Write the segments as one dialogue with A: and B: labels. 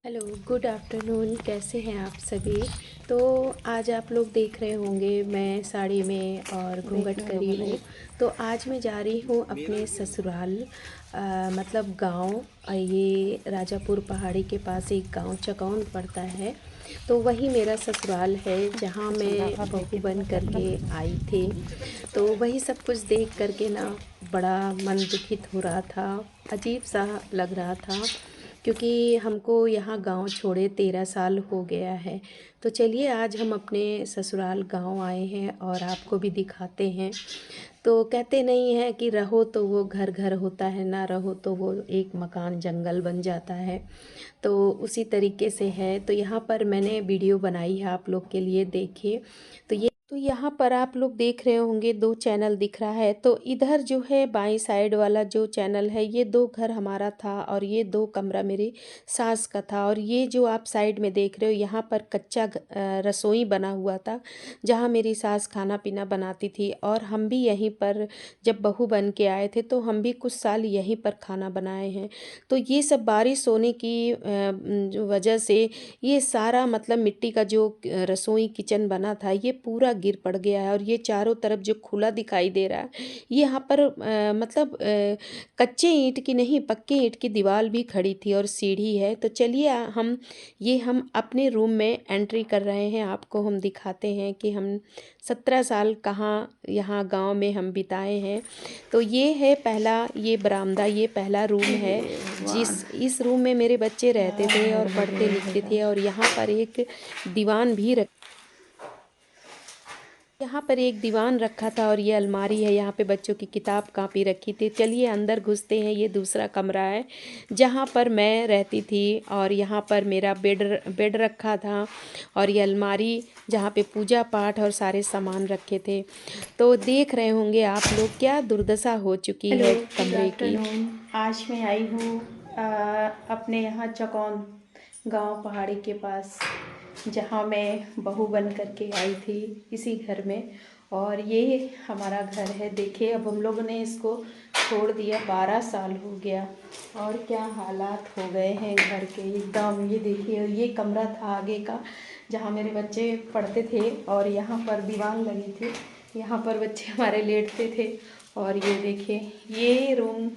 A: Hello, good afternoon. कैसे हैं आप सभी। तो आज आप लोग देख रहे होंगे मैं साड़ी में और घूंघट
B: देखने को
A: करी हूँ।
B: मिले।
A: तो आज मैं जा रही हूँ अपने ससुराल, मतलब गांव। ये राजापुर पहाड़ी के पास एक गांव चकौन पड़ता है। तो वही मेरा ससुराल है जहाँ मैं बहू बन करके आई थी। तो वही सब कुछ देख करके ना बड़ा मन दुखित हो रहा था, अजीब सा लग रहा था, क्योंकि हमको यहाँ गांव छोड़े 13 साल हो गया है। तो चलिए आज हम अपने ससुराल गांव आए हैं और आपको भी दिखाते हैं। तो कहते नहीं हैं कि रहो तो वो घर घर होता है, ना रहो तो वो एक मकान जंगल बन जाता है। तो उसी तरीके से है। तो यहाँ पर मैंने वीडियो बनाई है आप लोग के लिए, देखिए। तो यहाँ पर आप लोग देख रहे होंगे 2 चैनल दिख रहा है। तो इधर जो है बाईं साइड वाला जो चैनल है, ये 2 घर हमारा था और ये 2 कमरा मेरी सास का था। और ये जो आप साइड में देख रहे हो, यहाँ पर कच्चा रसोई बना हुआ था जहाँ मेरी सास खाना पीना बनाती थी। और हम भी यहीं पर जब बहू बन के आए थे तो हम भी कुछ साल यहीं पर खाना बनाए हैं। तो ये सब बारिश होने की जो वजह से ये सारा मतलब मिट्टी का जो रसोई किचन बना था, ये पूरा गिर पड़ गया है। और ये चारों तरफ जो खुला दिखाई दे रहा है, ये यहाँ पर मतलब कच्चे ईंट की नहीं, पक्के ईंट की दीवार भी खड़ी थी और सीढ़ी है। तो चलिए हम अपने रूम में एंट्री कर रहे हैं। आपको हम दिखाते हैं कि हम 17 साल कहाँ यहाँ गांव में हम बिताए हैं। तो ये है पहला, ये बरामदा, ये पहला रूम है। इस रूम में मेरे बच्चे रहते थे और पढ़ते लिखते थे। और दीवान भी रख यहाँ पर एक दीवान रखा था और ये अलमारी है, यहाँ पे बच्चों की किताब कापी रखी थी। चलिए अंदर घुसते हैं। ये दूसरा कमरा है जहाँ पर मैं रहती थी। और यहाँ पर मेरा बेड रखा था। और ये अलमारी जहाँ पे पूजा पाठ और सारे सामान रखे थे। तो देख रहे होंगे आप लोग क्या दुर्दशा हो चुकी
B: हेलो,
A: है
B: गुड
A: कमरे की।
B: आफ्टरनून। आज मैं आई हूँ अपने यहाँ चकौन गांव पहाड़ी के पास, जहाँ मैं बहू बन करके आई थी इसी घर में। और ये हमारा घर है। देखिए अब हम लोगों ने इसको छोड़ दिया, 12 साल हो गया। और क्या हालात हो गए हैं घर के एकदम। ये देखिए, ये कमरा था आगे का जहाँ मेरे बच्चे पढ़ते थे और यहाँ पर दीवार लगी थी, यहाँ पर बच्चे हमारे लेटते थे। और ये देखिए, ये रूम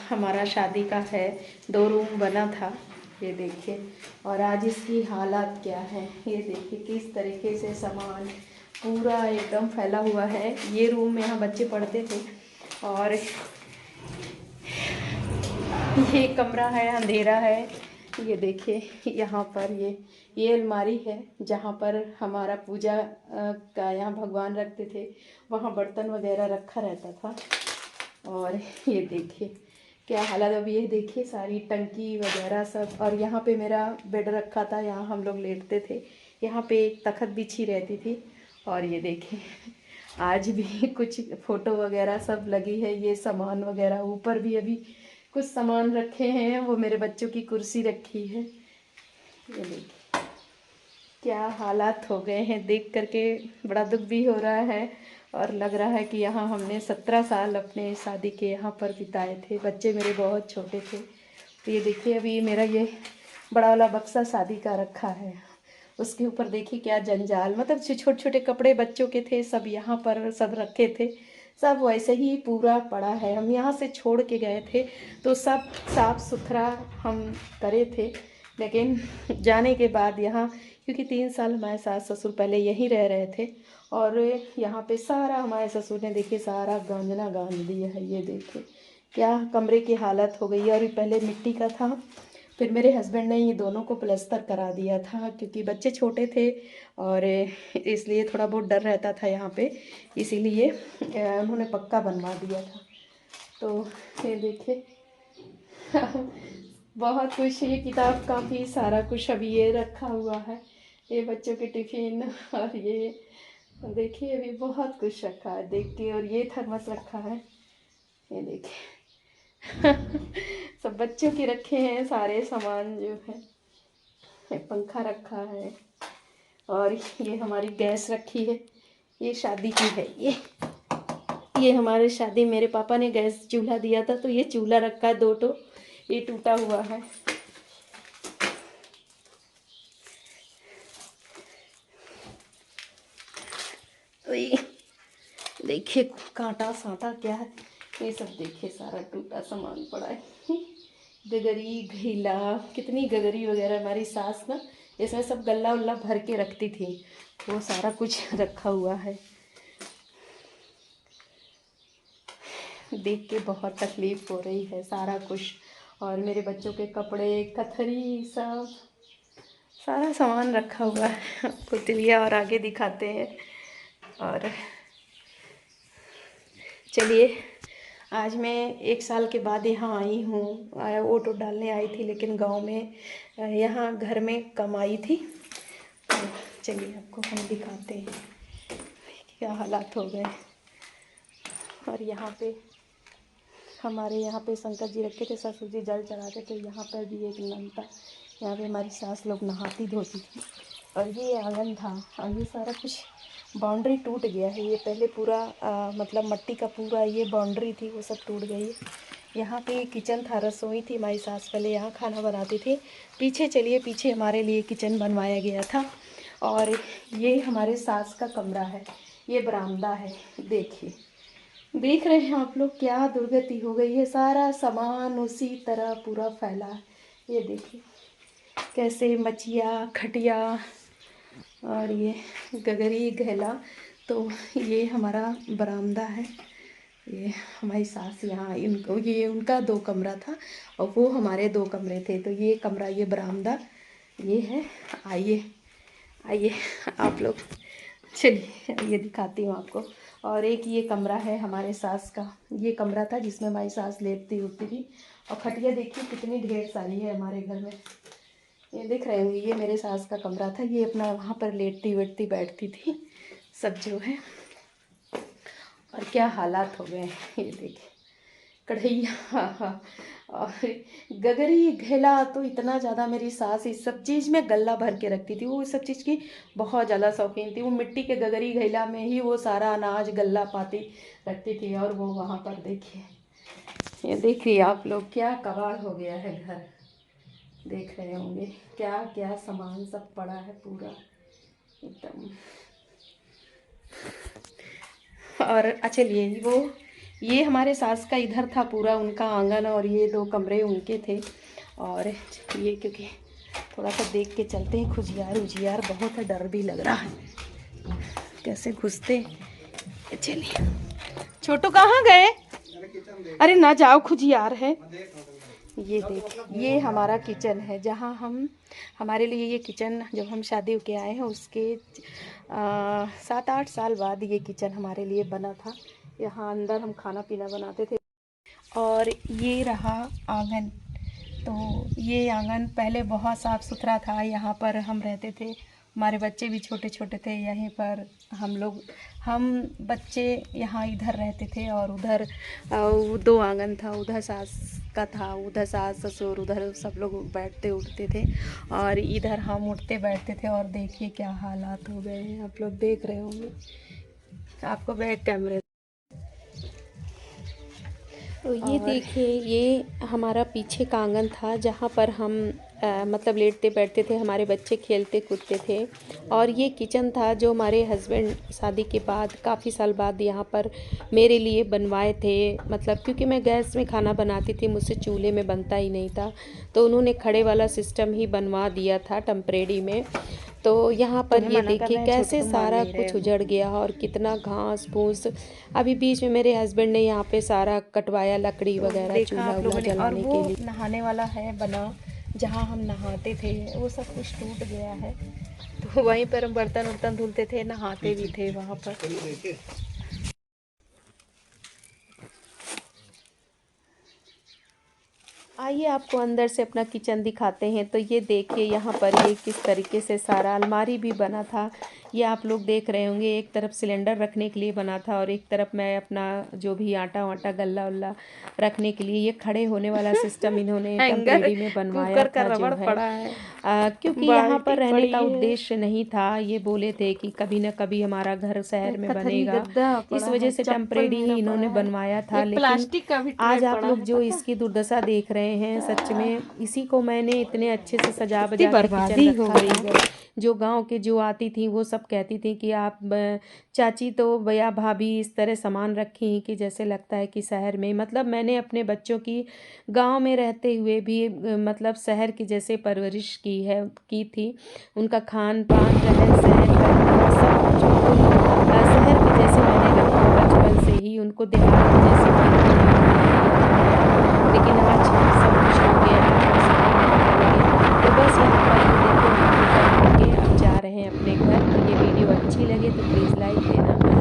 B: हमारा शादी का है। 2 रूम बना था, ये देखिए। और आज इसकी हालात क्या है, ये देखिए किस तरीके से सामान पूरा एकदम फैला हुआ है। ये रूम में यहाँ बच्चे पढ़ते थे। और ये कमरा है, अंधेरा है। ये देखिए यहाँ पर ये अलमारी है जहाँ पर हमारा पूजा का यहाँ भगवान रखते थे, वहाँ बर्तन वगैरह रखा रहता था। और ये देखिए क्या हालत। अब ये देखिए सारी टंकी वगैरह सब। और यहाँ पे मेरा बेड रखा था, यहाँ हम लोग लेटते थे। यहाँ पे एक तखत बिछी रहती थी। और ये देखिए आज भी कुछ फ़ोटो वगैरह सब लगी है। ये सामान वगैरह ऊपर भी अभी कुछ सामान रखे हैं, वो मेरे बच्चों की कुर्सी रखी है। ये देखिए क्या हालात हो गए हैं, देख करके बड़ा दुख भी हो रहा है। और लग रहा है कि यहाँ हमने 17 साल अपने शादी के यहाँ पर बिताए थे। बच्चे मेरे बहुत छोटे थे। तो ये देखिए अभी मेरा ये बड़ा वाला बक्सा शादी का रखा है, उसके ऊपर देखिए क्या जंजाल, मतलब जो छोटे छोटे कपड़े बच्चों के थे सब यहाँ पर सब रखे थे। सब वैसे ही पूरा पड़ा है। हम यहाँ से छोड़ के गए थे तो सब साफ सुथरा हम करे थे। लेकिन जाने के बाद यहाँ, क्योंकि 3 साल हमारे सास ससुर पहले यहीं रह रहे थे। और यहाँ पे सारा हमारे ससुर ने देखिए सारा गांजना गांज दिया है। ये देखिए क्या कमरे की हालत हो गई है। और ये पहले मिट्टी का था, फिर मेरे हस्बैंड ने ये दोनों को प्लस्तर करा दिया था, क्योंकि बच्चे छोटे थे और इसलिए थोड़ा बहुत डर रहता था यहाँ पे, इसीलिए उन्होंने पक्का बनवा दिया था। तो ये देखिए बहुत कुछ, ये किताब काफ़ी सारा कुछ अभी ये रखा हुआ है, ये बच्चों के टिफ़िन। और ये देखिए अभी बहुत कुछ रखा है देख के। और ये थर्मस रखा है, ये देखिए सब बच्चों के रखे हैं सारे सामान जो है। ये पंखा रखा है। और ये हमारी गैस रखी है, ये शादी की है। ये हमारे शादी मेरे पापा ने गैस चूल्हा दिया था, तो ये चूल्हा रखा है 2 ठो, ये टूटा हुआ है। ये देखिए कांटा साटा क्या है, ये सब देखिए सारा टूटा सामान पड़ा है। गगरी घैला, कितनी गगरी वगैरह हमारी सास ना इसमें सब गल्ला उल्ला भर के रखती थी, वो सारा कुछ रखा हुआ है। देख के बहुत तकलीफ़ हो रही है सारा कुछ। और मेरे बच्चों के कपड़े, कथरी, सब सारा सामान रखा हुआ है। आपको चलिए और आगे दिखाते हैं। और चलिए, आज मैं 1 साल के बाद यहाँ आई हूँ। वोट डालने आई थी, लेकिन गांव में यहाँ घर में कम आई थी। तो चलिए आपको हम दिखाते हैं क्या हालात हो गए। और यहाँ पे हमारे यहाँ पे शंकर जी रखे थे, ससुर जी जल चढ़ाते थे। यहाँ पर भी एक नल था, यहाँ पे हमारी सास लोग नहाती धोती थी। और ये आंगन था, और ये सारा कुछ बाउंड्री टूट गया है। ये पहले पूरा मतलब मट्टी का पूरा ये बाउंड्री थी, वो सब टूट गई है। यहाँ पे किचन था, रसोई थी, हमारी सास पहले यहाँ खाना बनाती थी। पीछे चलिए, पीछे हमारे लिए किचन बनवाया गया था। और ये हमारे सास का कमरा है, ये बरामदा है। देखिए, देख रहे हैं आप लोग क्या दुर्गति हो गई है। सारा सामान उसी तरह पूरा फैला है। ये देखिए कैसे मचिया, खटिया और ये गगरी घैला। तो ये हमारा बरामदा है। ये हमारी सास यहाँ, इनको ये उनका 2 कमरा था और वो हमारे 2 कमरे थे। तो ये कमरा, ये बरामदा ये है। आइए आइए आप लोग, चलिए ये दिखाती हूँ आपको। और एक ये कमरा है हमारे सास का, ये कमरा था जिसमें हमारी सास लेटती उठती थी। और खटिया देखिए कितनी ढेर सारी है हमारे घर में, ये देख रहे होंगे। ये मेरे सास का कमरा था, ये अपना वहाँ पर लेटती वेटती बैठती थी सब जो है। और क्या हालात हो गए हैं, ये देखिए कढ़ैया और गगरी घेला। तो इतना ज़्यादा मेरी सास इस सब चीज़ में गल्ला भर के रखती थी, वो इस सब चीज़ की बहुत ज़्यादा शौकीन थी। वो मिट्टी के गगरी घेला में ही वो सारा अनाज गल्ला पाती रखती थी। और वो वहाँ पर देखिए, ये देखिए आप लोग क्या कबाड़ हो गया है घर, देख रहे होंगे क्या क्या सामान सब पड़ा है पूरा एकदम। और चलिए, वो ये हमारे सास का इधर था पूरा उनका आंगन, और ये 2 कमरे उनके थे। और ये क्योंकि थोड़ा सा देख के चलते हैं, खुजियार उजियार बहुत है, डर भी लग रहा है कैसे घुसते। चलिए, छोटू कहाँ गए? अरे ना जाओ, खुजियार है। ये देख, ये हमारा किचन है जहाँ हम, हमारे लिए ये किचन जब हम शादी होके आए हैं उसके 7-8 साल बाद ये किचन हमारे लिए बना था। यहाँ अंदर हम खाना पीना बनाते थे। और ये रहा आंगन। तो ये आंगन पहले बहुत साफ़ सुथरा था, यहाँ पर हम रहते थे, हमारे बच्चे भी छोटे छोटे थे यहीं पर। हम बच्चे यहाँ इधर रहते थे। और उधर 2 आंगन था, उधर सास का था, उधर सास ससुर, उधर सब लोग बैठते उठते थे, और इधर हम उठते बैठते थे। और देखिए क्या हालात हो गए हैं, आप लोग देख रहे होंगे, आपको बैक कैमरे।
A: तो ये देखिए, ये हमारा पीछे का आंगन था जहाँ पर हम मतलब लेटते बैठते थे, हमारे बच्चे खेलते कूदते थे। और ये किचन था जो हमारे हस्बैंड शादी के बाद काफ़ी साल बाद यहाँ पर मेरे लिए बनवाए थे। मतलब क्योंकि मैं गैस में खाना बनाती थी, मुझसे चूल्हे में बनता ही नहीं था, तो उन्होंने खड़े वाला सिस्टम ही बनवा दिया था टेम्परेरी में। तो यहाँ पर ये देखिए कैसे सारा कुछ उजड़ गया और कितना घास फूस। अभी बीच में मेरे हस्बैंड ने यहाँ पे सारा कटवाया, लकड़ी वगैरह चूल्हा वूल्हा जलाने के लिए।
B: नहाने वाला है बना जहाँ हम नहाते थे, वो सब कुछ टूट गया है। तो वहीं पर हम बर्तन वर्तन धुलते थे, नहाते भी थे वहाँ पर।
A: आइए आपको अंदर से अपना किचन दिखाते हैं। तो ये देखिए यहाँ पर ये किस तरीके से सारा अलमारी भी बना था। ये आप लोग देख रहे होंगे, एक तरफ सिलेंडर रखने के लिए बना था और एक तरफ मैं अपना जो भी आटा वाटा गल्ला उल्ला रखने के लिए। ये खड़े होने वाला सिस्टम इन्होंने टेम्परेरी में बनवाया था जो है, क्योंकि यहाँ पर रहने का उद्देश्य नहीं था। ये बोले थे कि कभी न कभी हमारा घर शहर में बनेगा, इस वजह से टेम्परेरी ही इन्होंने बनवाया था। लेकिन आज आप लोग जो इसकी दुर्दशा देख रहे हैं सच में। इसी को मैंने इतने अच्छे से सजा
B: कितनी
A: बजा के
B: बर्बादी
A: किचन
B: हो
A: रखा
B: गई
A: था।
B: है।
A: जो गांव के जो आती थी वो सब कहती थी कि आप चाची तो भैया भाभी इस तरह सामान रखी कि जैसे लगता है कि शहर में, मतलब मैंने अपने बच्चों की गांव में रहते हुए भी मतलब शहर की जैसे परवरिश की थी। उनका खान पान रहन सहन पहनावा सब कुछ बिल्कुल शहर के जैसे मैंने रखा बचपन से ही, उनको देहात के जैसे बिल्कुल नहीं बनाया। लेकिन आज सब कुछ हो गया है, हम सब कमाने लगे। तो बस यहाँ पर ये देखो हम रिटर्न होके अब जा रहे हैं अपने घर। और ये वीडियो अच्छी लगे तो प्लीज़ लाइक देना।